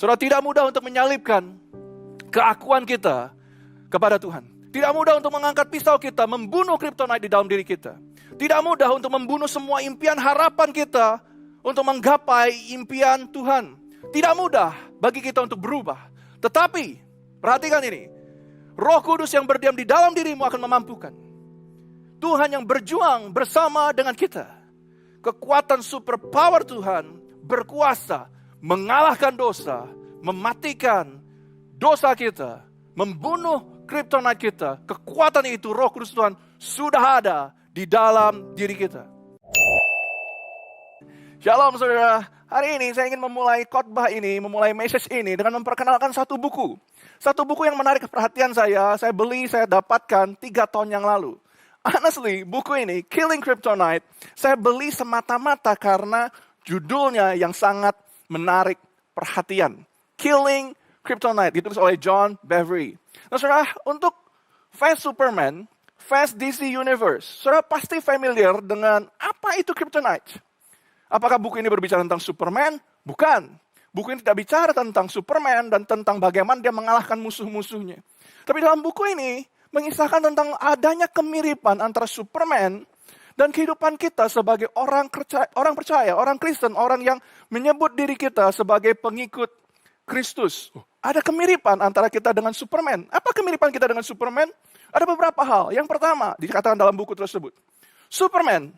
Saudara, tidak mudah untuk menyalibkan keakuan kita kepada Tuhan. Tidak mudah untuk mengangkat pisau kita, membunuh kryptonite di dalam diri kita. Tidak mudah untuk membunuh semua impian harapan kita untuk menggapai impian Tuhan. Tidak mudah bagi kita untuk berubah. Tetapi, perhatikan ini. Roh Kudus yang berdiam di dalam dirimu akan memampukan. Tuhan yang berjuang bersama dengan kita. Kekuatan superpower Tuhan berkuasa mengalahkan dosa, mematikan dosa kita, membunuh kryptonite kita. Kekuatan itu, Roh Kudus Tuhan sudah ada di dalam diri kita. Shalom saudara, hari ini saya ingin memulai khotbah ini, memulai message ini dengan memperkenalkan satu buku. Satu buku yang menarik perhatian saya dapatkan 3 tahun yang lalu. Honestly, buku ini, Killing Kryptonite, saya beli semata-mata karena judulnya yang sangat menarik perhatian. Killing Kryptonite, ditulis oleh John Bevere. Nah saudara, untuk fans Superman, fans DC Universe, saudara pasti familiar dengan apa itu Kryptonite. Apakah buku ini berbicara tentang Superman? Bukan. Buku ini tidak bicara tentang Superman dan tentang bagaimana dia mengalahkan musuh-musuhnya. Tapi dalam buku ini, mengisahkan tentang adanya kemiripan antara Superman dan kehidupan kita sebagai orang percaya, orang Kristen, orang yang menyebut diri kita sebagai pengikut Kristus. Ada kemiripan antara kita dengan Superman. Apa kemiripan kita dengan Superman? Ada beberapa hal. Yang pertama, dikatakan dalam buku tersebut. Superman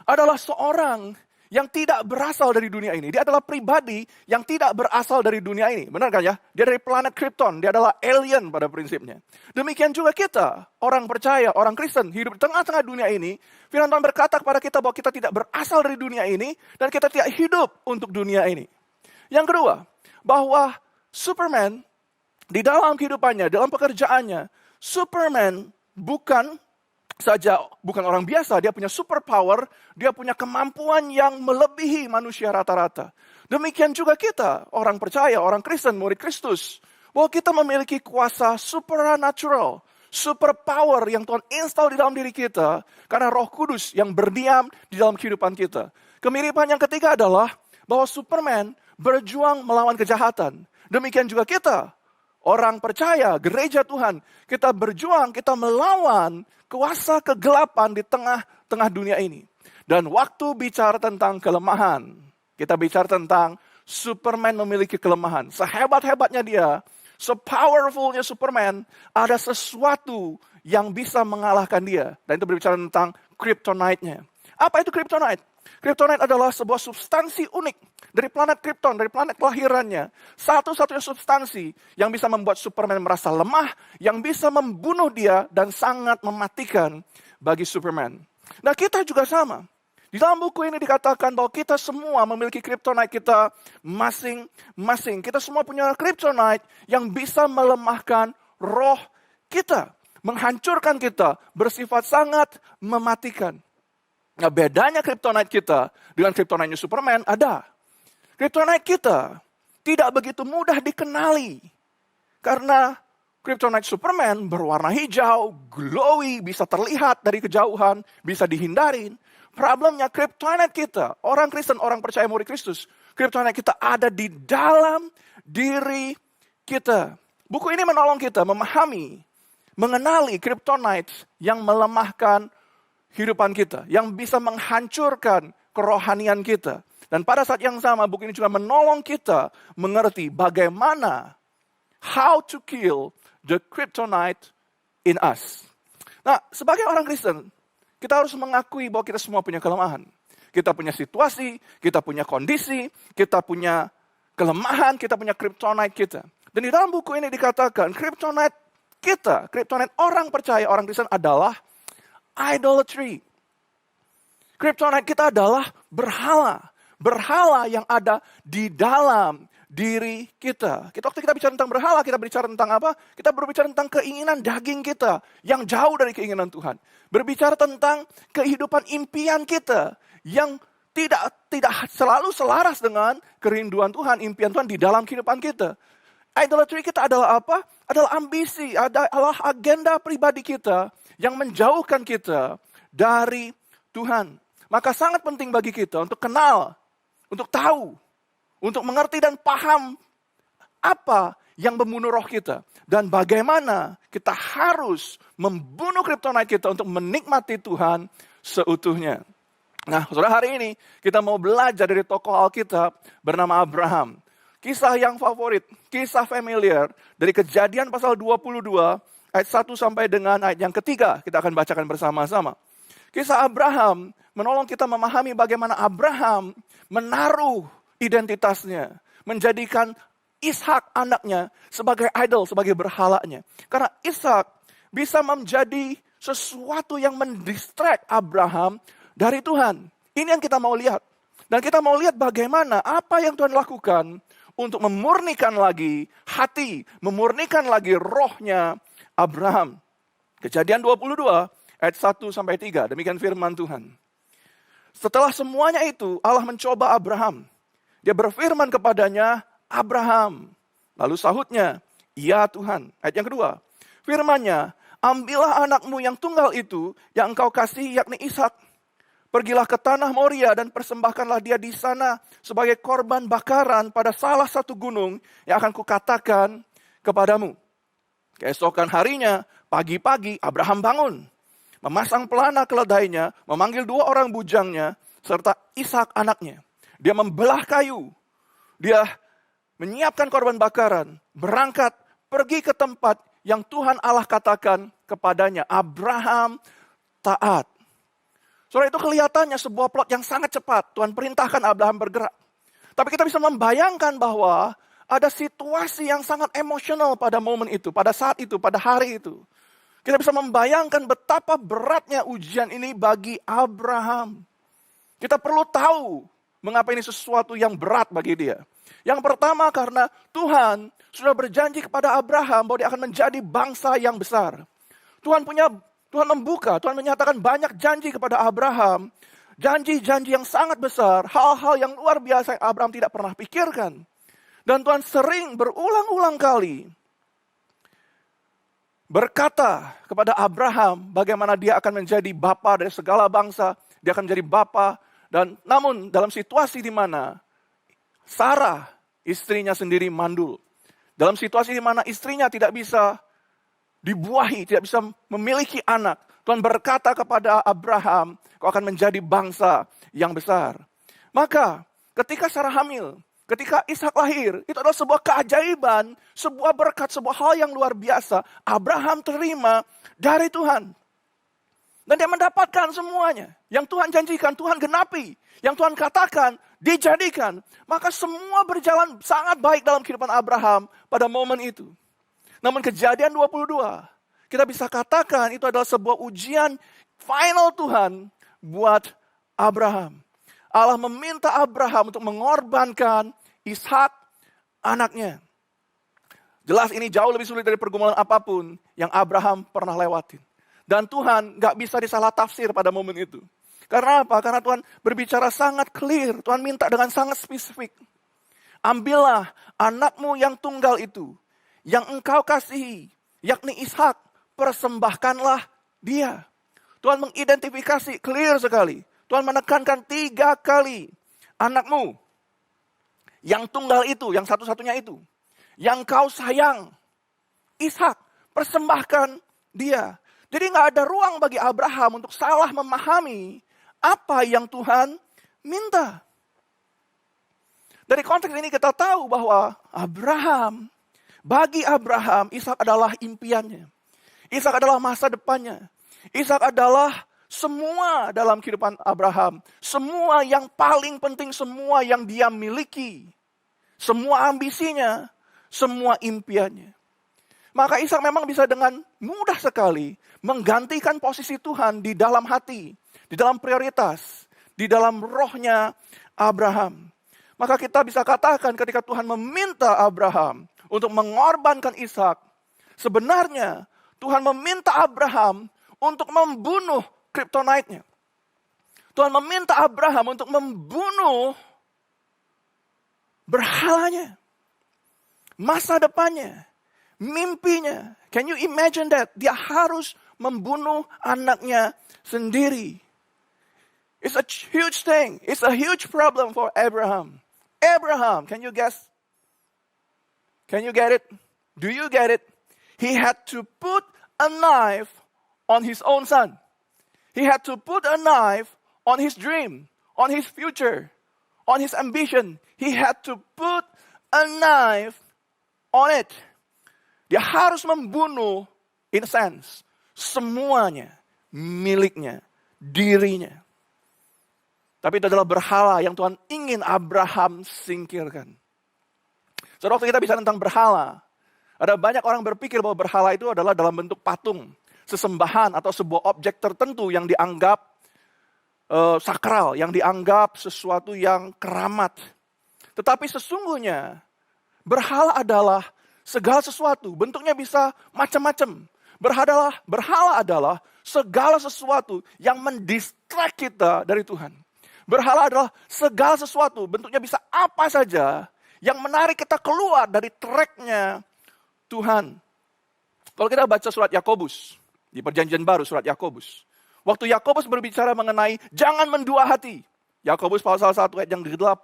adalah seorang yang tidak berasal dari dunia ini. Dia adalah pribadi yang tidak berasal dari dunia ini. Benar kan ya? Dia dari planet Krypton. Dia adalah alien pada prinsipnya. Demikian juga kita, orang percaya, orang Kristen, hidup di tengah-tengah dunia ini. Firman Tuhan berkata kepada kita bahwa kita tidak berasal dari dunia ini dan kita tidak hidup untuk dunia ini. Yang kedua, bahwa Superman di dalam kehidupannya, dalam pekerjaannya, Superman bukan orang biasa, dia punya superpower, dia punya kemampuan yang melebihi manusia rata-rata. Demikian juga kita, orang percaya, orang Kristen, murid Kristus, bahwa kita memiliki kuasa supernatural, superpower yang Tuhan install di dalam diri kita, karena Roh Kudus yang berdiam di dalam kehidupan kita. Kemiripan yang ketiga adalah bahwa Superman berjuang melawan kejahatan. Demikian juga kita, orang percaya, gereja Tuhan, kita berjuang, kita melawan kuasa kegelapan di tengah-tengah dunia ini. Dan waktu bicara tentang kelemahan, kita bicara tentang Superman memiliki kelemahan. Sehebat-hebatnya dia, sepowerfulnya Superman, ada sesuatu yang bisa mengalahkan dia. Dan itu berbicara tentang kryptonite-nya. Apa itu kryptonite? Kryptonite adalah sebuah substansi unik dari planet Krypton, dari planet kelahirannya. Satu-satunya substansi yang bisa membuat Superman merasa lemah, yang bisa membunuh dia dan sangat mematikan bagi Superman. Nah kita juga sama. Di dalam buku ini dikatakan bahwa kita semua memiliki kryptonite kita masing-masing. Kita semua punya kryptonite yang bisa melemahkan roh kita. Menghancurkan kita, bersifat sangat mematikan. Nah bedanya kryptonite kita dengan kryptonite Superman ada. Kryptonite kita tidak begitu mudah dikenali. Karena kryptonite Superman berwarna hijau, glowy, bisa terlihat dari kejauhan, bisa dihindarin. Problemnya kryptonite kita, orang Kristen, orang percaya murid Kristus, kryptonite kita ada di dalam diri kita. Buku ini menolong kita memahami, mengenali kryptonite yang melemahkan kehidupan kita, yang bisa menghancurkan kerohanian kita. Dan pada saat yang sama, buku ini juga menolong kita mengerti bagaimana how to kill the kryptonite in us. Nah, sebagai orang Kristen, kita harus mengakui bahwa kita semua punya kelemahan. Kita punya situasi, kita punya kondisi, kita punya kelemahan, kita punya kryptonite kita. Dan di dalam buku ini dikatakan, kryptonite kita, kryptonite orang percaya, orang Kristen adalah idolatry. Kryptonite kita adalah berhala. Berhala yang ada di dalam diri kita. Waktu kita bicara tentang berhala, kita berbicara tentang apa? Kita berbicara tentang keinginan daging kita yang jauh dari keinginan Tuhan. Berbicara tentang kehidupan impian kita yang tidak selalu selaras dengan kerinduan Tuhan, impian Tuhan di dalam kehidupan kita. Idolatry kita adalah apa? Adalah ambisi, adalah agenda pribadi kita yang menjauhkan kita dari Tuhan. Maka sangat penting bagi kita untuk kenal, untuk tahu, untuk mengerti dan paham apa yang membunuh roh kita. Dan bagaimana kita harus membunuh kryptonite kita untuk menikmati Tuhan seutuhnya. Nah, saudara, hari ini kita mau belajar dari tokoh Alkitab bernama Abraham. Kisah yang favorit, kisah familiar dari Kejadian pasal 22 ayat 1 sampai dengan ayat yang ketiga. Kita akan bacakan bersama-sama. Kisah Abraham menolong kita memahami bagaimana Abraham menaruh identitasnya, menjadikan Ishak anaknya sebagai idol, sebagai berhalanya. Karena Ishak bisa menjadi sesuatu yang mendistract Abraham dari Tuhan. Ini yang kita mau lihat. Dan kita mau lihat bagaimana apa yang Tuhan lakukan untuk memurnikan lagi hati, memurnikan lagi rohnya Abraham. Kejadian 22 ayat 1 sampai 3. Demikian firman Tuhan. Setelah semuanya itu, Allah mencoba Abraham. Dia berfirman kepadanya, Abraham. Lalu sahutnya, ya Tuhan. Ayat yang kedua, firman-Nya, ambillah anakmu yang tunggal itu, yang engkau kasih, yakni Ishak. Pergilah ke tanah Moria dan persembahkanlah dia di sana sebagai korban bakaran pada salah satu gunung yang akan kukatakan kepadamu. Keesokan harinya, pagi-pagi Abraham bangun. Memasang pelana keledainya, memanggil 2 orang bujangnya, serta Ishak anaknya. Dia membelah kayu. Dia menyiapkan korban bakaran, berangkat, pergi ke tempat yang Tuhan Allah katakan kepadanya. Abraham taat. Saudara, itu kelihatannya sebuah plot yang sangat cepat. Tuhan perintahkan Abraham bergerak. Tapi kita bisa membayangkan bahwa ada situasi yang sangat emosional pada momen itu, pada saat itu, pada hari itu. Kita bisa membayangkan betapa beratnya ujian ini bagi Abraham. Kita perlu tahu mengapa ini sesuatu yang berat bagi dia. Yang pertama karena Tuhan sudah berjanji kepada Abraham bahwa dia akan menjadi bangsa yang besar. Tuhan membuka, Tuhan menyatakan banyak janji kepada Abraham. Janji-janji yang sangat besar, hal-hal yang luar biasa yang Abraham tidak pernah pikirkan. Dan Tuhan sering berulang-ulang kali berkata kepada Abraham bagaimana dia akan menjadi bapa dari segala bangsa. Dia akan menjadi bapa. Dan namun dalam situasi di mana Sarah, istrinya sendiri mandul. Dalam situasi di mana istrinya tidak bisa dibuahi, tidak bisa memiliki anak. Tuhan berkata kepada Abraham, kau akan menjadi bangsa yang besar. Maka ketika Sarah hamil, ketika Ishak lahir, itu adalah sebuah keajaiban, sebuah berkat, sebuah hal yang luar biasa. Abraham terima dari Tuhan. Dan dia mendapatkan semuanya. Yang Tuhan janjikan, Tuhan genapi. Yang Tuhan katakan, dijadikan. Maka semua berjalan sangat baik dalam kehidupan Abraham pada momen itu. Namun Kejadian 22, kita bisa katakan itu adalah sebuah ujian final Tuhan buat Abraham. Allah meminta Abraham untuk mengorbankan Ishak anaknya. Jelas ini jauh lebih sulit dari pergumulan apapun yang Abraham pernah lewatin. Dan Tuhan gak bisa disalah tafsir pada momen itu. Karena apa? Karena Tuhan berbicara sangat clear. Tuhan minta dengan sangat spesifik. Ambillah anakmu yang tunggal itu, yang engkau kasihi, yakni Ishak, persembahkanlah dia. Tuhan mengidentifikasi clear sekali. Tuhan menekankan 3 kali. Anakmu, yang tunggal itu, yang satu-satunya itu, yang kau sayang, Ishak, persembahkan dia. Jadi gak ada ruang bagi Abraham untuk salah memahami apa yang Tuhan minta. Dari konteks ini kita tahu bahwa bagi Abraham, Ishak adalah impiannya. Ishak adalah masa depannya. Ishak adalah semua dalam kehidupan Abraham. Semua yang paling penting, semua yang dia miliki. Semua ambisinya, semua impiannya. Maka Ishak memang bisa dengan mudah sekali menggantikan posisi Tuhan di dalam hati, di dalam prioritas, di dalam rohnya Abraham. Maka kita bisa katakan ketika Tuhan meminta Abraham untuk mengorbankan Ishak, sebenarnya Tuhan meminta Abraham untuk membunuh kryptonite-nya. Tuhan meminta Abraham untuk membunuh berhalanya, masa depannya, mimpinya. Can you imagine that? Dia harus membunuh anaknya sendiri. It's a huge thing. It's a huge problem for Abraham. Abraham, can you guess? Can you get it? Do you get it? He had to put a knife on his own son. He had to put a knife on his dream, on his future, on his ambition. He had to put a knife on it. Dia harus membunuh, in a sense, semuanya, miliknya, dirinya. Tapi itu adalah berhala yang Tuhan ingin Abraham singkirkan. Saudara, waktu kita bicara tentang berhala, ada banyak orang berpikir bahwa berhala itu adalah dalam bentuk patung, sesembahan atau sebuah objek tertentu yang dianggap sakral, yang dianggap sesuatu yang keramat. Tetapi sesungguhnya berhala adalah segala sesuatu, bentuknya bisa macam-macam. Berhala adalah segala sesuatu yang mendistract kita dari Tuhan. Berhala adalah segala sesuatu, bentuknya bisa apa saja yang menarik kita keluar dari tracknya Tuhan. Kalau kita baca surat Yakobus, di perjanjian baru surat Yakobus. Waktu Yakobus berbicara mengenai jangan mendua hati. Yakobus pasal 1 ayat yang ke-8.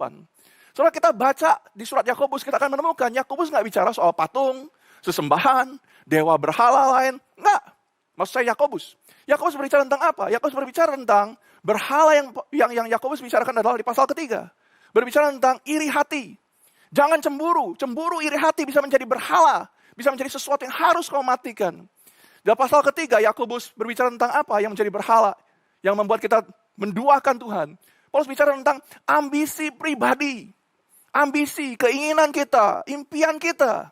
Saudara, kita baca di surat Yakobus, kita akan menemukan Yakobus nggak bicara soal patung, sesembahan, dewa berhala lain. Nggak. Maksud saya Yakobus. Yakobus berbicara tentang apa? Yakobus berbicara tentang berhala yang Yakobus bicarakan adalah di pasal 3. Berbicara tentang iri hati. Jangan cemburu. Cemburu, iri hati bisa menjadi berhala. Bisa menjadi sesuatu yang harus kau matikan. Dalam pasal 3, Yakobus berbicara tentang apa yang menjadi berhala. Yang membuat kita menduakan Tuhan. Paulus bicara tentang ambisi pribadi. Ambisi, keinginan kita, impian kita.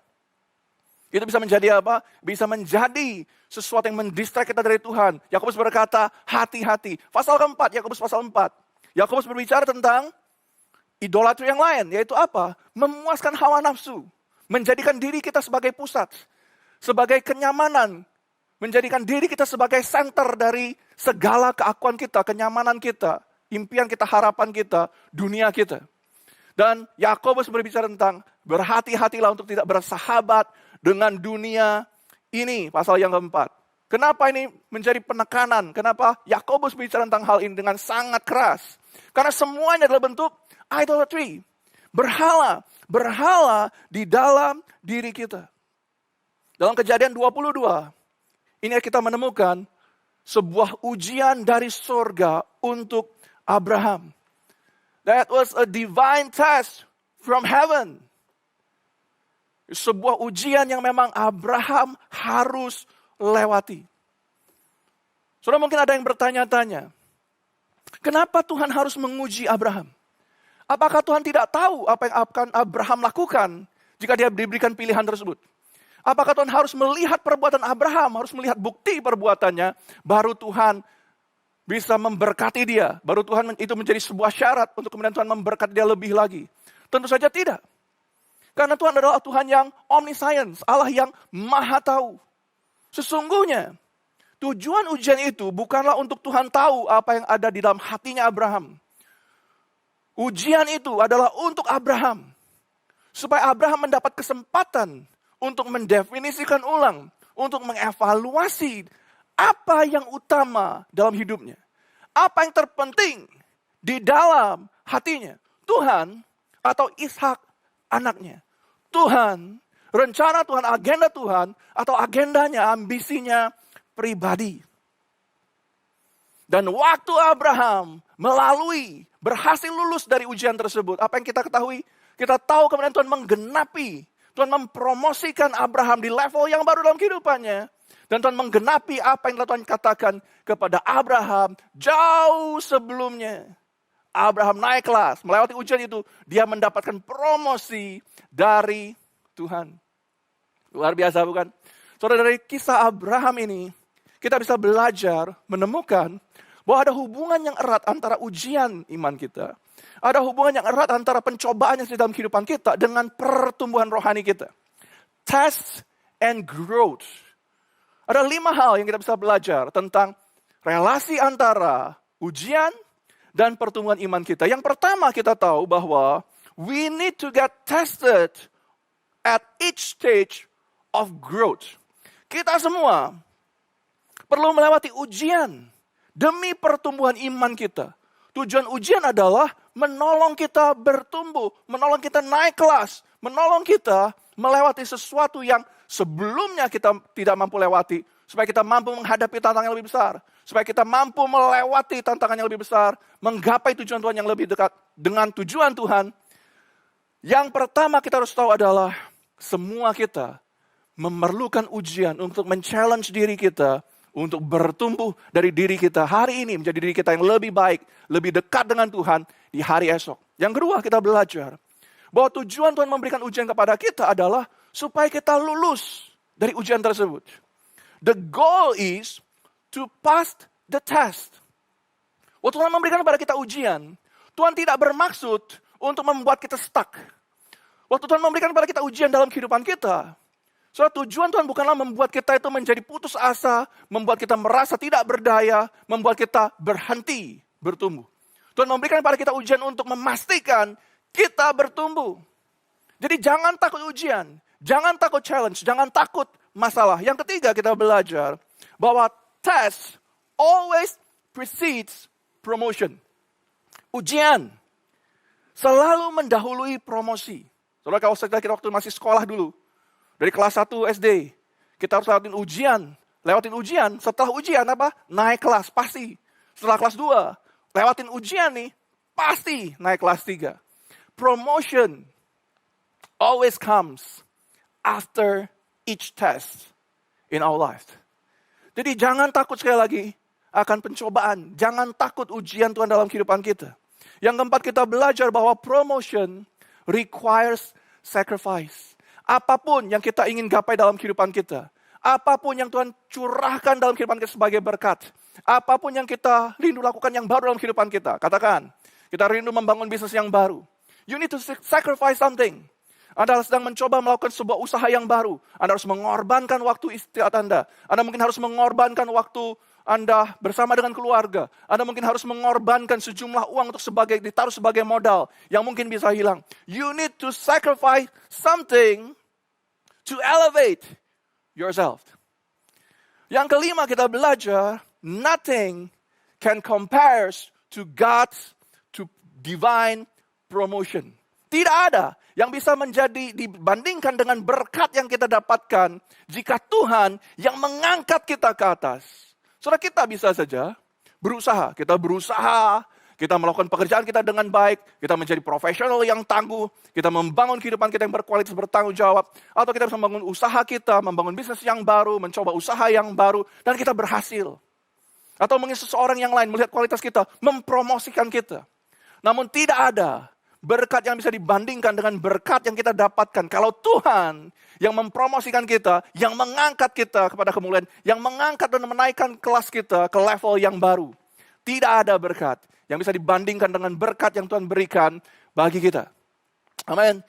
Itu bisa menjadi apa? Bisa menjadi sesuatu yang mendistract kita dari Tuhan. Yakobus berkata, hati-hati. Pasal keempat, Yakobus pasal 4. Yakobus berbicara tentang idolatri yang lain. Yaitu apa? Memuaskan hawa nafsu. Menjadikan diri kita sebagai pusat. Sebagai kenyamanan. Menjadikan diri kita sebagai center dari segala keakuan kita, kenyamanan kita, impian kita, harapan kita, dunia kita. Dan Yakobus berbicara tentang berhati-hatilah untuk tidak bersahabat dengan dunia ini, pasal yang keempat. Kenapa ini menjadi penekanan? Kenapa Yakobus bicara tentang hal ini dengan sangat keras? Karena semuanya adalah bentuk idolatry. Berhala di dalam diri kita. Dalam Kejadian 22, ini kita menemukan sebuah ujian dari surga untuk Abraham. That was a divine test from heaven. Sebuah ujian yang memang Abraham harus lewati. Saudara, mungkin ada yang bertanya-tanya, kenapa Tuhan harus menguji Abraham? Apakah Tuhan tidak tahu apa yang akan Abraham lakukan jika dia diberikan pilihan tersebut? Apakah Tuhan harus melihat perbuatan Abraham, harus melihat bukti perbuatannya, baru Tuhan bisa memberkati dia? Baru Tuhan itu menjadi sebuah syarat untuk kemudian Tuhan memberkati dia lebih lagi? Tentu saja tidak. Karena Tuhan adalah Tuhan yang omniscience, Allah yang maha tahu. Sesungguhnya, tujuan ujian itu bukanlah untuk Tuhan tahu apa yang ada di dalam hatinya Abraham. Ujian itu adalah untuk Abraham. Supaya Abraham mendapat kesempatan untuk mendefinisikan ulang, untuk mengevaluasi apa yang utama dalam hidupnya. Apa yang terpenting di dalam hatinya. Tuhan atau Ishak anaknya. Tuhan, rencana Tuhan, agenda Tuhan, atau agendanya, ambisinya pribadi. Dan waktu Abraham berhasil lulus dari ujian tersebut, apa yang kita ketahui? Kita tahu kemudian Tuhan menggenapi, Tuhan mempromosikan Abraham di level yang baru dalam kehidupannya. Dan Tuhan menggenapi apa yang Tuhan katakan kepada Abraham jauh sebelumnya. Abraham naik kelas, melewati ujian itu, dia mendapatkan promosi dari Tuhan. Luar biasa bukan? Saudara, dari kisah Abraham ini, kita bisa belajar, menemukan bahwa ada hubungan yang erat antara ujian iman kita. Ada hubungan yang erat antara pencobaan yang sedang dalam kehidupan kita dengan pertumbuhan rohani kita. Test and growth. Ada 5 hal yang kita bisa belajar tentang relasi antara ujian dan pertumbuhan iman kita. Yang pertama kita tahu bahwa we need to get tested at each stage of growth. Kita semua perlu melewati ujian demi pertumbuhan iman kita. Tujuan ujian adalah menolong kita bertumbuh, menolong kita naik kelas, menolong kita melewati sesuatu yang sebelumnya kita tidak mampu lewati, supaya kita mampu menghadapi tantangan yang lebih besar, supaya kita mampu melewati tantangan yang lebih besar, menggapai tujuan Tuhan yang lebih dekat dengan tujuan Tuhan. Yang pertama kita harus tahu adalah semua kita memerlukan ujian untuk men-challenge diri kita, untuk bertumbuh dari diri kita hari ini menjadi diri kita yang lebih baik, lebih dekat dengan Tuhan di hari esok. Yang kedua, kita belajar bahwa tujuan Tuhan memberikan ujian kepada kita adalah supaya kita lulus dari ujian tersebut. The goal is to pass the test. Waktu Tuhan memberikan kepada kita ujian, Tuhan tidak bermaksud untuk membuat kita stuck. Waktu Tuhan memberikan kepada kita ujian dalam kehidupan kita, tujuan Tuhan bukanlah membuat kita itu menjadi putus asa, membuat kita merasa tidak berdaya, membuat kita berhenti bertumbuh. Tuhan memberikan kepada kita ujian untuk memastikan kita bertumbuh. Jadi jangan takut ujian, jangan takut challenge, jangan takut masalah. Yang ketiga kita belajar bahwa test always precedes promotion. Ujian selalu mendahului promosi. Saudara, kalau kita waktu masih sekolah dulu, dari kelas 1 SD, kita harus lewatin ujian. Setelah ujian apa? Naik kelas, pasti. Setelah kelas 2, lewatin ujian nih, pasti naik kelas 3. Promotion always comes after each test in our life. Jadi jangan takut sekali lagi akan pencobaan. Jangan takut ujian Tuhan dalam kehidupan kita. Yang keempat, kita belajar bahwa promotion requires sacrifice. Apapun yang kita ingin gapai dalam kehidupan kita, apapun yang Tuhan curahkan dalam kehidupan kita sebagai berkat, apapun yang kita rindu lakukan yang baru dalam kehidupan kita, katakan, kita rindu membangun bisnis yang baru. You need to sacrifice something. Anda sedang mencoba melakukan sebuah usaha yang baru. Anda harus mengorbankan waktu istirahat Anda. Anda mungkin harus mengorbankan waktu Anda bersama dengan keluarga. Anda mungkin harus mengorbankan sejumlah uang untuk ditaruh sebagai modal yang mungkin bisa hilang. You need to sacrifice something to elevate yourself. Yang kelima kita belajar, nothing can compare to God's divine promotion. Tidak ada yang bisa dibandingkan dengan berkat yang kita dapatkan jika Tuhan yang mengangkat kita ke atas. Saudara, kita bisa saja berusaha. Kita berusaha, kita melakukan pekerjaan kita dengan baik, kita menjadi profesional yang tangguh, kita membangun kehidupan kita yang berkualitas, bertanggung jawab, atau kita bisa membangun usaha kita, membangun bisnis yang baru, mencoba usaha yang baru, dan kita berhasil. Atau mungkin seseorang yang lain melihat kualitas kita, mempromosikan kita. Namun tidak ada berkat yang bisa dibandingkan dengan berkat yang kita dapatkan. Kalau Tuhan yang mempromosikan kita, yang mengangkat kita kepada kemuliaan, yang mengangkat dan menaikkan kelas kita ke level yang baru. Tidak ada berkat yang bisa dibandingkan dengan berkat yang Tuhan berikan bagi kita. Amin.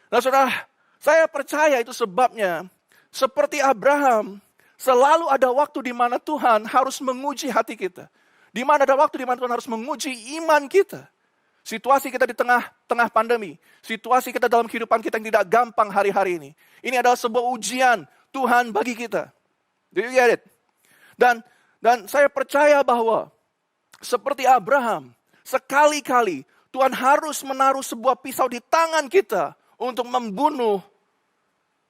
Nah saudara, saya percaya itu sebabnya, seperti Abraham, selalu ada waktu di mana Tuhan harus menguji hati kita. Di mana ada waktu di mana Tuhan harus menguji iman kita. Situasi kita di tengah pandemi. Situasi kita dalam kehidupan kita yang tidak gampang hari-hari ini. Ini adalah sebuah ujian Tuhan bagi kita. Do you get it? Dan saya percaya bahwa seperti Abraham, sekali-kali Tuhan harus menaruh sebuah pisau di tangan kita untuk membunuh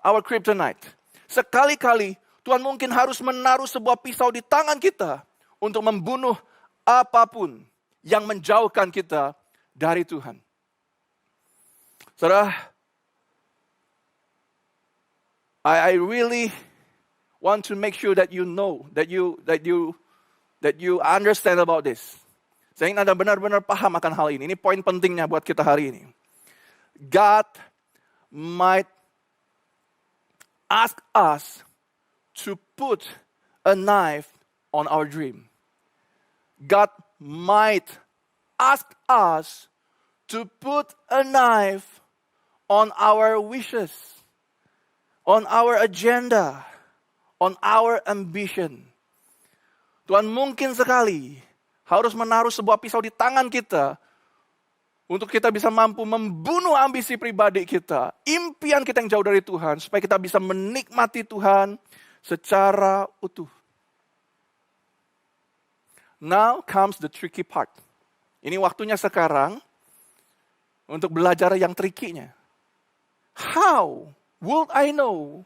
our kryptonite. Sekali-kali Tuhan mungkin harus menaruh sebuah pisau di tangan kita untuk membunuh apapun yang menjauhkan kita dari Tuhan. Saudara, I really want to make sure that you know, that you understand about this. Saya ingin Anda benar-benar paham akan hal ini. Ini poin pentingnya buat kita hari ini. God might ask us to put a knife on our dream. God might ask us to put a knife on our wishes, on our agenda, on our ambition. Tuhan mungkin sekali harus menaruh sebuah pisau di tangan kita untuk kita bisa mampu membunuh ambisi pribadi kita, impian kita yang jauh dari Tuhan, supaya kita bisa menikmati Tuhan secara utuh. Now comes the tricky part. Ini waktunya sekarang untuk belajar yang trikinya. How would I know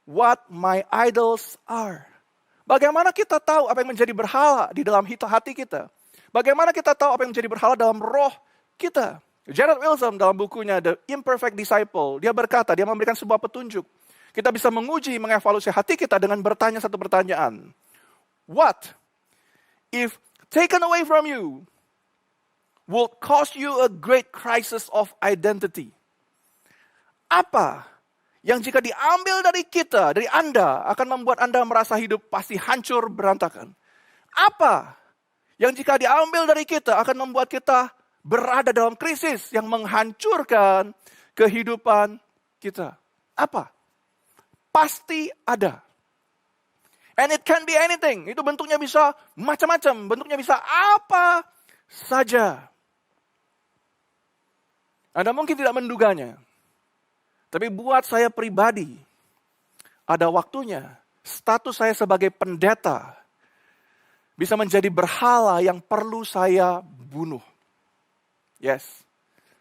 what my idols are? Bagaimana kita tahu apa yang menjadi berhala di dalam hati kita? Bagaimana kita tahu apa yang menjadi berhala dalam roh kita? Gerald Wilson dalam bukunya The Imperfect Disciple, dia berkata, dia memberikan sebuah petunjuk. Kita bisa menguji, mengevaluasi hati kita dengan bertanya satu pertanyaan. What, if taken away from you, will cause you a great crisis of identity? Apa yang jika diambil dari kita, dari Anda, akan membuat Anda merasa hidup pasti hancur berantakan? Apa yang jika diambil dari kita akan membuat kita berada dalam krisis yang menghancurkan kehidupan kita? Apa? Pasti ada. And it can be anything. Itu bentuknya bisa macam-macam. Bentuknya bisa apa saja. Anda mungkin tidak menduganya. Tapi buat saya pribadi, ada waktunya status saya sebagai pendeta bisa menjadi berhala yang perlu saya bunuh. Yes.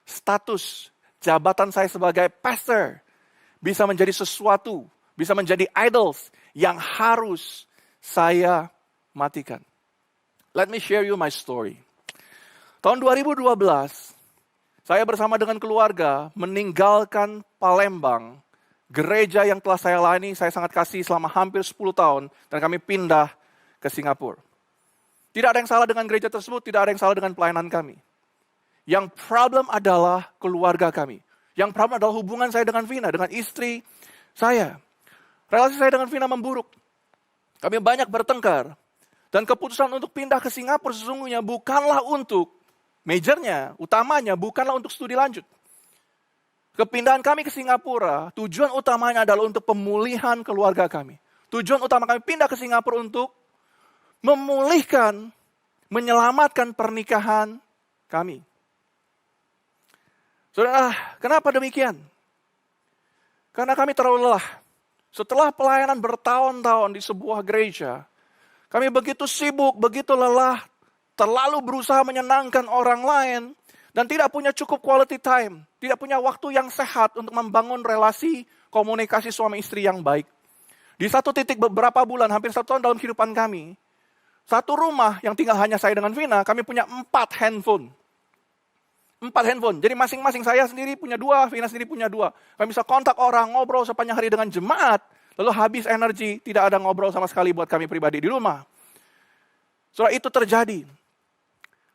Status jabatan saya sebagai pastor bisa menjadi sesuatu, bisa menjadi idols yang harus saya matikan. Let me share you my story. Tahun 2012, saya bersama dengan keluarga meninggalkan Palembang, gereja yang telah saya layani, saya sangat kasih selama hampir 10 tahun, dan kami pindah ke Singapura. Tidak ada yang salah dengan gereja tersebut, tidak ada yang salah dengan pelayanan kami. Yang problem adalah keluarga kami. Yang problem adalah hubungan saya dengan Vina, dengan istri saya. Relasi saya dengan Vina memburuk. Kami banyak bertengkar. Dan keputusan untuk pindah ke Singapura sesungguhnya bukanlah untuk, majornya, utamanya bukanlah untuk studi lanjut. Kepindahan kami ke Singapura, tujuan utamanya adalah untuk pemulihan keluarga kami. Tujuan utama kami pindah ke Singapura untuk memulihkan, menyelamatkan pernikahan kami. Saudara, kenapa demikian? Karena kami terlalu lelah. Setelah pelayanan bertahun-tahun di sebuah gereja, kami begitu sibuk, begitu lelah, terlalu berusaha menyenangkan orang lain, dan tidak punya cukup quality time, tidak punya waktu yang sehat untuk membangun relasi komunikasi suami istri yang baik. Di satu titik beberapa bulan, hampir 1 tahun dalam kehidupan kami, satu rumah yang tinggal hanya saya dengan Vina, kami punya 4 handphone. 4 handphone. Jadi masing-masing saya sendiri punya 2, Vina sendiri punya 2. Kami bisa kontak orang, ngobrol sepanjang hari dengan jemaat, lalu habis energi, tidak ada ngobrol sama sekali buat kami pribadi di rumah. Setelah itu terjadi.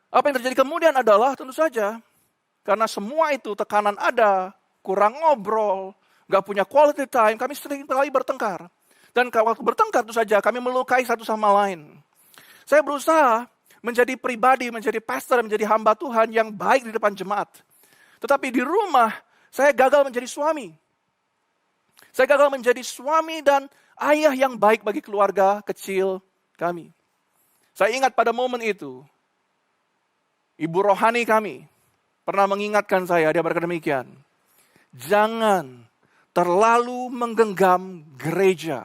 Apa yang terjadi kemudian adalah tentu saja, karena semua itu tekanan ada, kurang ngobrol, gak punya quality time, kami sering kali bertengkar. Dan waktu bertengkar tentu saja kami melukai satu sama lain. Saya berusaha menjadi pribadi, menjadi pastor, menjadi hamba Tuhan yang baik di depan jemaat. Tetapi di rumah, saya gagal menjadi suami. Saya gagal menjadi suami dan ayah yang baik bagi keluarga kecil kami. Saya ingat pada momen itu, ibu rohani kami pernah mengingatkan saya, dia berkata demikian, jangan terlalu menggenggam gereja.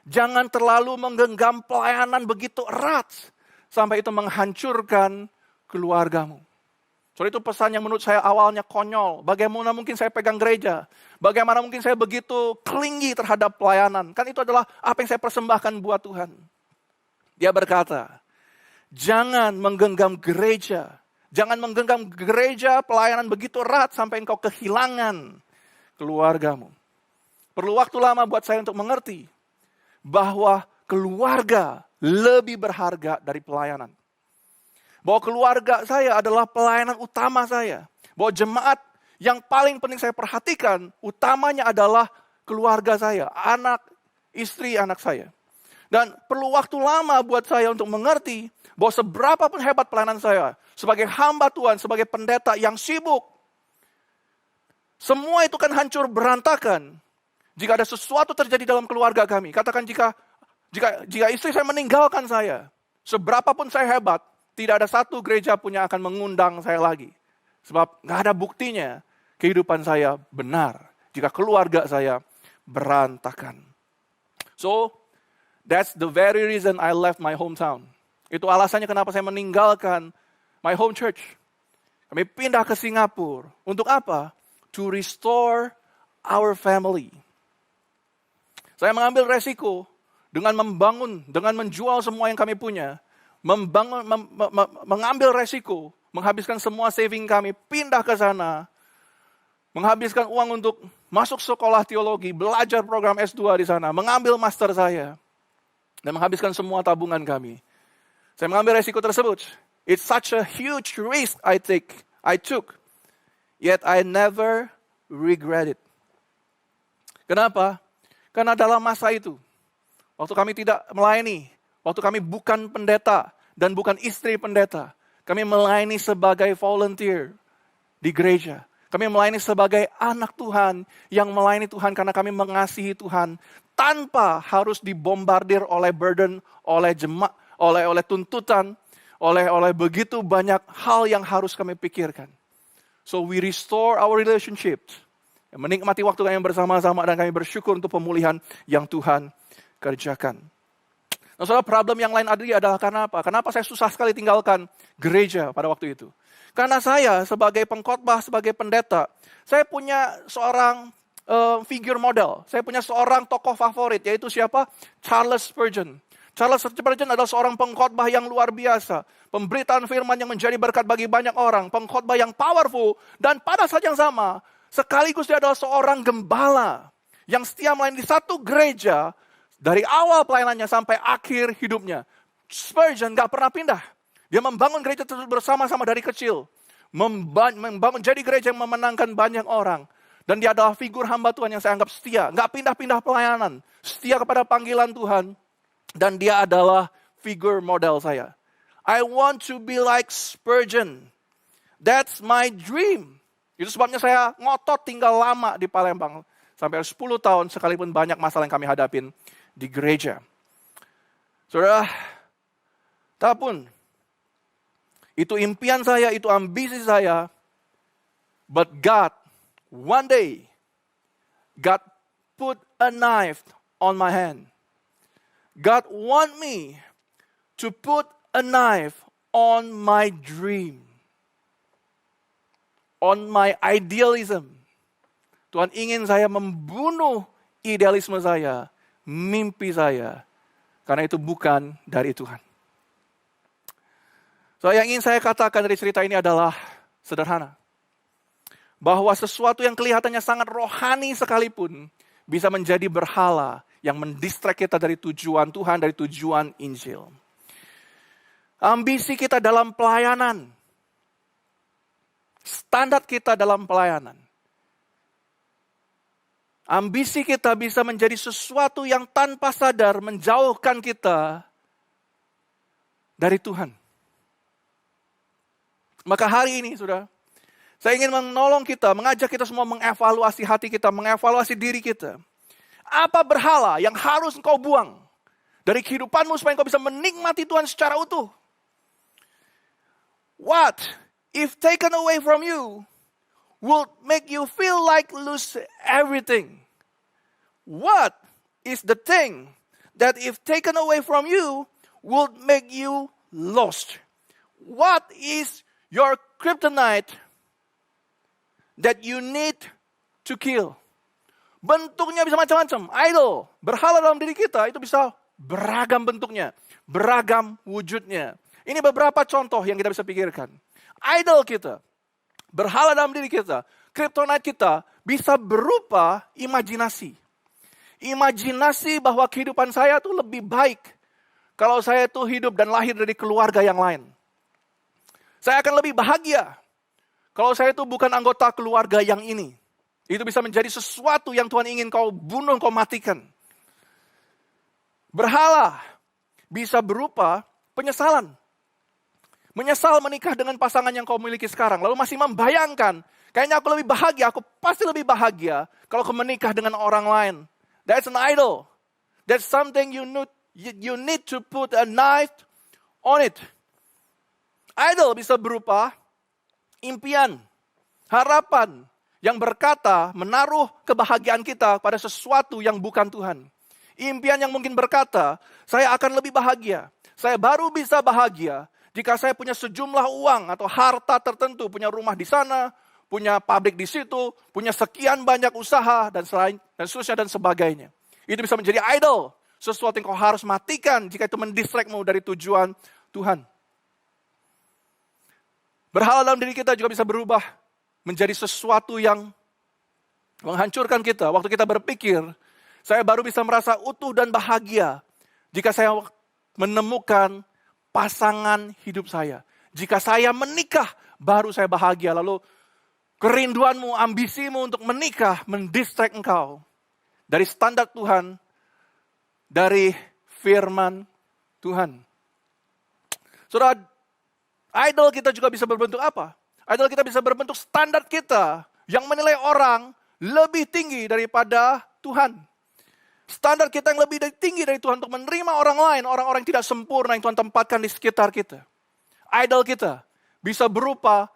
Jangan terlalu menggenggam pelayanan begitu erat, sampai itu menghancurkan keluargamu. Soal itu pesan yang menurut saya awalnya konyol. Bagaimana mungkin saya pegang gereja? Bagaimana mungkin saya begitu clingy terhadap pelayanan? Kan itu adalah apa yang saya persembahkan buat Tuhan. Dia berkata, jangan menggenggam gereja. Jangan menggenggam gereja pelayanan begitu erat sampai engkau kehilangan keluargamu. Perlu waktu lama buat saya untuk mengerti bahwa keluarga lebih berharga dari pelayanan. Bahwa keluarga saya adalah pelayanan utama saya. Bahwa jemaat yang paling penting saya perhatikan, utamanya adalah keluarga saya, anak, istri, anak saya. Dan perlu waktu lama buat saya untuk mengerti bahwa seberapa pun hebat pelayanan saya, sebagai hamba Tuhan, sebagai pendeta yang sibuk, semua itu kan hancur berantakan jika ada sesuatu terjadi dalam keluarga kami. Katakan jika istri saya meninggalkan saya, seberapa pun saya hebat, tidak ada satu gereja pun yang akan mengundang saya lagi. Sebab nggak ada buktinya kehidupan saya benar jika keluarga saya berantakan. So, that's the very reason I left my hometown. Itu alasannya kenapa saya meninggalkan my home church. Kami pindah ke Singapura. Untuk apa? To restore our family. Saya mengambil resiko dengan membangun, dengan menjual semua yang kami punya, mengambil resiko, menghabiskan semua saving kami, pindah ke sana, menghabiskan uang untuk masuk sekolah teologi, belajar program S2 di sana, mengambil master saya, dan menghabiskan semua tabungan kami. Saya mengambil resiko tersebut. It's such a huge risk I took, yet I never regret it. Kenapa? Karena dalam masa itu, waktu kami tidak melayani, waktu kami bukan pendeta dan bukan istri pendeta, kami melayani sebagai volunteer di gereja. Kami melayani sebagai anak Tuhan yang melayani Tuhan karena kami mengasihi Tuhan tanpa harus dibombardir oleh burden, oleh oleh tuntutan, oleh begitu banyak hal yang harus kami pikirkan. So we restore our relationships. Menikmati waktu kami bersama-sama dan kami bersyukur untuk pemulihan yang Tuhan kerjakan. Nah, saudara, problem yang lain adalah karena apa? Kenapa saya susah sekali tinggalkan gereja pada waktu itu? Karena saya sebagai pengkhotbah, sebagai pendeta, saya punya seorang figure model. Saya punya seorang tokoh favorit, yaitu siapa? Charles Spurgeon. Charles Spurgeon adalah seorang pengkhotbah yang luar biasa. Pemberitaan firman yang menjadi berkat bagi banyak orang. Pengkhotbah yang powerful. Dan pada saat yang sama, sekaligus dia adalah seorang gembala yang setia melayani di satu gereja dari awal pelayanannya sampai akhir hidupnya. Spurgeon gak pernah pindah. Dia membangun gereja tersebut bersama-sama dari kecil. Membangun jadi gereja yang memenangkan banyak orang. Dan dia adalah figur hamba Tuhan yang saya anggap setia. Gak pindah-pindah pelayanan. Setia kepada panggilan Tuhan. Dan dia adalah figur model saya. I want to be like Spurgeon. That's my dream. Itu sebabnya saya ngotot tinggal lama di Palembang. Sampai 10 tahun sekalipun banyak masalah yang kami hadapin di gereja. Saudara, tapun, itu impian saya, itu ambisi saya. But God, one day, God put a knife on my hand. God want me to put a knife on my dream. On my idealism. Tuhan ingin saya membunuh idealisme saya, mimpi saya. Karena itu bukan dari Tuhan. So, yang ingin saya katakan dari cerita ini adalah sederhana. Bahwa sesuatu yang kelihatannya sangat rohani sekalipun bisa menjadi berhala yang mendistract kita dari tujuan Tuhan, dari tujuan Injil. Ambisi kita dalam pelayanan. Standar kita dalam pelayanan. Ambisi kita bisa menjadi sesuatu yang tanpa sadar menjauhkan kita dari Tuhan. Maka hari ini, saudara, saya ingin menolong kita, mengajak kita semua mengevaluasi hati kita, mengevaluasi diri kita. Apa berhala yang harus engkau buang dari kehidupanmu supaya engkau bisa menikmati Tuhan secara utuh? What, if taken away from you, will make you feel like lose everything? What is the thing that if taken away from you, will make you lost? What is your kryptonite that you need to kill? Bentuknya bisa macam-macam. Idol, berhala dalam diri kita itu bisa beragam bentuknya, beragam wujudnya. Ini beberapa contoh yang kita bisa pikirkan. Idol kita, berhala dalam diri kita, kryptonite kita bisa berupa imajinasi. Imajinasi bahwa kehidupan saya itu lebih baik kalau saya itu hidup dan lahir dari keluarga yang lain. Saya akan lebih bahagia kalau saya itu bukan anggota keluarga yang ini. Itu bisa menjadi sesuatu yang Tuhan ingin kau bunuh, kau matikan. Berhala bisa berupa penyesalan. Menyesal menikah dengan pasangan yang kau miliki sekarang. Lalu masih membayangkan, kayaknya aku lebih bahagia, aku pasti lebih bahagia kalau kau menikah dengan orang lain. That's an idol. That's something you need to put a knife on it. Idol bisa berupa impian, harapan, yang berkata menaruh kebahagiaan kita pada sesuatu yang bukan Tuhan. Impian yang mungkin berkata, saya akan lebih bahagia. Saya baru bisa bahagia jika saya punya sejumlah uang atau harta tertentu, punya rumah di sana, punya pabrik di situ, punya sekian banyak usaha, dan seterusnya dan sebagainya. Itu bisa menjadi idol. Sesuatu yang kau harus matikan jika itu mendistractmu dari tujuan Tuhan. Berhala dalam diri kita juga bisa berubah menjadi sesuatu yang menghancurkan kita. Waktu kita berpikir, saya baru bisa merasa utuh dan bahagia jika saya menemukan pasangan hidup saya. Jika saya menikah, baru saya bahagia. Lalu kerinduanmu, ambisimu untuk menikah mendistract engkau dari standar Tuhan, dari firman Tuhan. Saudara, idol kita juga bisa berbentuk apa? Idol kita bisa berbentuk standar kita yang menilai orang lebih tinggi daripada Tuhan. Standar kita yang lebih tinggi dari Tuhan untuk menerima orang lain, orang-orang yang tidak sempurna yang Tuhan tempatkan di sekitar kita. Idol kita bisa berupa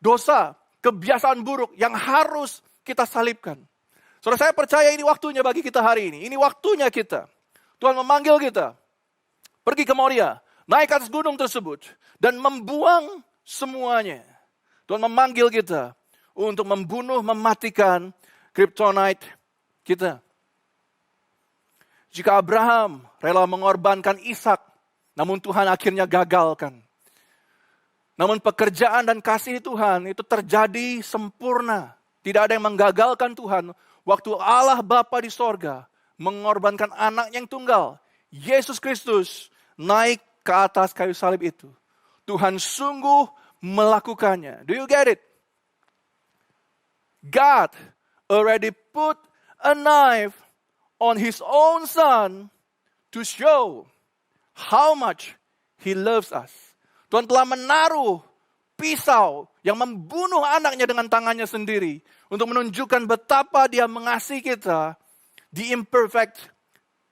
dosa, kebiasaan buruk yang harus kita salibkan. Saudara, saya percaya ini waktunya bagi kita hari ini. Ini waktunya kita. Tuhan memanggil kita. Pergi ke Moria. Naik ke atas gunung tersebut. Dan membuang semuanya. Tuhan memanggil kita untuk membunuh, mematikan kryptonite kita. Jika Abraham rela mengorbankan Ishak, namun Tuhan akhirnya gagalkan. Namun pekerjaan dan kasih Tuhan itu terjadi sempurna. Tidak ada yang menggagalkan Tuhan. Waktu Allah Bapa di sorga mengorbankan anak yang tunggal, Yesus Kristus, naik ke atas kayu salib itu. Tuhan sungguh melakukannya. Do you get it? God already put a knife on His own Son to show how much He loves us. Tuhan telah menaruh pisau yang membunuh anaknya dengan tangannya sendiri untuk menunjukkan betapa Dia mengasihi kita, the imperfect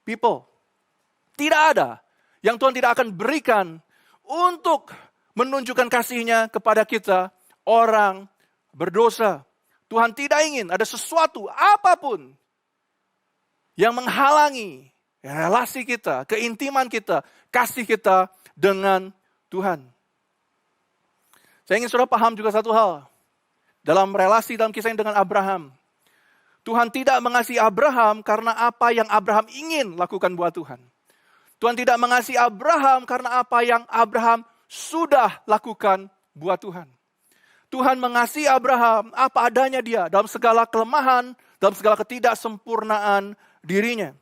people. Tidak ada yang Tuhan tidak akan berikan untuk menunjukkan kasih-Nya kepada kita, orang berdosa. Tuhan tidak ingin ada sesuatu, apapun, yang menghalangi relasi kita, keintiman kita, kasih kita dengan Tuhan. Saya ingin saudara paham juga satu hal. Dalam relasi, dalam kisah dengan Abraham. Tuhan tidak mengasihi Abraham karena apa yang Abraham ingin lakukan buat Tuhan. Tuhan tidak mengasihi Abraham karena apa yang Abraham sudah lakukan buat Tuhan. Tuhan mengasihi Abraham apa adanya dia, dalam segala kelemahan, dalam segala ketidaksempurnaan dirinya.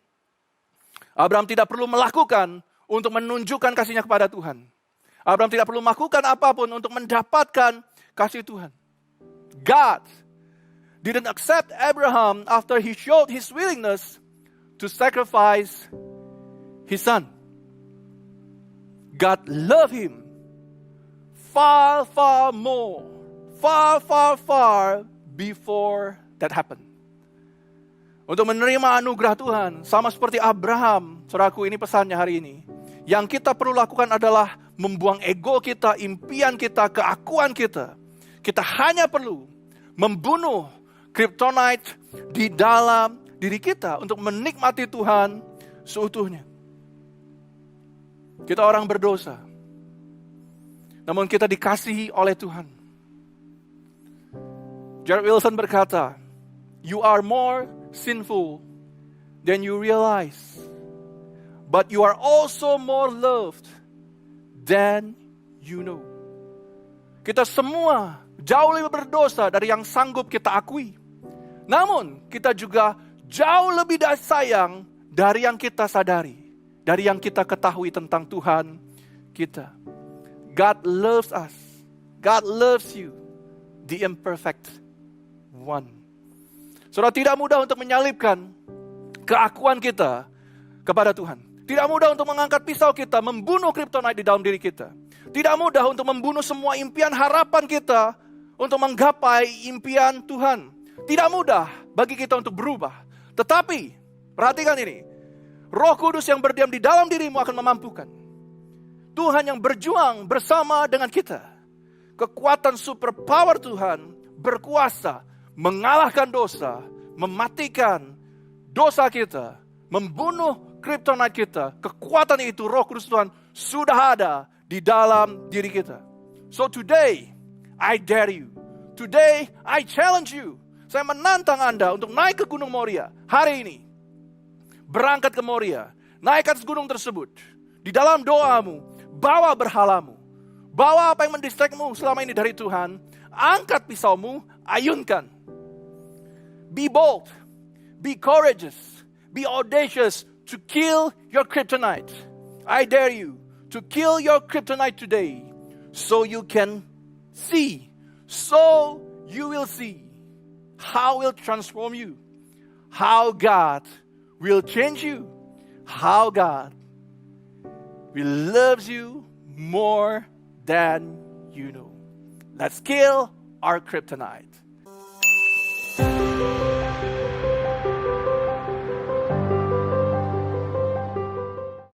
Abraham tidak perlu melakukan untuk menunjukkan kasihnya kepada Tuhan. Abraham tidak perlu melakukan apapun untuk mendapatkan kasih Tuhan. God didn't accept Abraham after he showed his willingness to sacrifice his son. God loved him far, far more, far before that happened. Untuk menerima anugerah Tuhan, sama seperti Abraham, saudaraku, ini pesannya hari ini. Yang kita perlu lakukan adalah membuang ego kita, impian kita, keakuan kita. Kita hanya perlu membunuh kryptonite di dalam diri kita untuk menikmati Tuhan seutuhnya. Kita orang berdosa, namun kita dikasihi oleh Tuhan. Jared Wilson berkata, "You are more sinful than you realize, but you are also more loved than you know." Kita semua jauh lebih berdosa dari yang sanggup kita akui. Namun kita juga jauh lebih sayang dari yang kita sadari, dari yang kita ketahui tentang Tuhan kita. God loves us. God loves you, the imperfect one. Saudara, tidak mudah untuk menyalibkan keakuan kita kepada Tuhan. Tidak mudah untuk mengangkat pisau kita, membunuh kryptonite di dalam diri kita. Tidak mudah untuk membunuh semua impian harapan kita untuk menggapai impian Tuhan. Tidak mudah bagi kita untuk berubah. Tetapi, perhatikan ini. Roh Kudus yang berdiam di dalam dirimu akan memampukan. Tuhan yang berjuang bersama dengan kita. Kekuatan superpower Tuhan berkuasa mengalahkan dosa, mematikan dosa kita, membunuh kryptonite kita. Kekuatan itu, Roh Kudus Tuhan sudah ada di dalam diri kita. So today, I dare you Today, I challenge you. Saya menantang Anda untuk naik ke Gunung Moria hari ini. Berangkat ke Moria, naik ke atas gunung tersebut. Di dalam doamu, bawa berhalamu. Bawa apa yang mendistractmu selama ini dari Tuhan. Angkat pisaumu, ayunkan. Be bold, be courageous, be audacious to kill your kryptonite. I dare you to kill your kryptonite today so you can see. So you will see how will transform you, how God will change you, how God will loves you more than you know. Let's kill our kryptonite.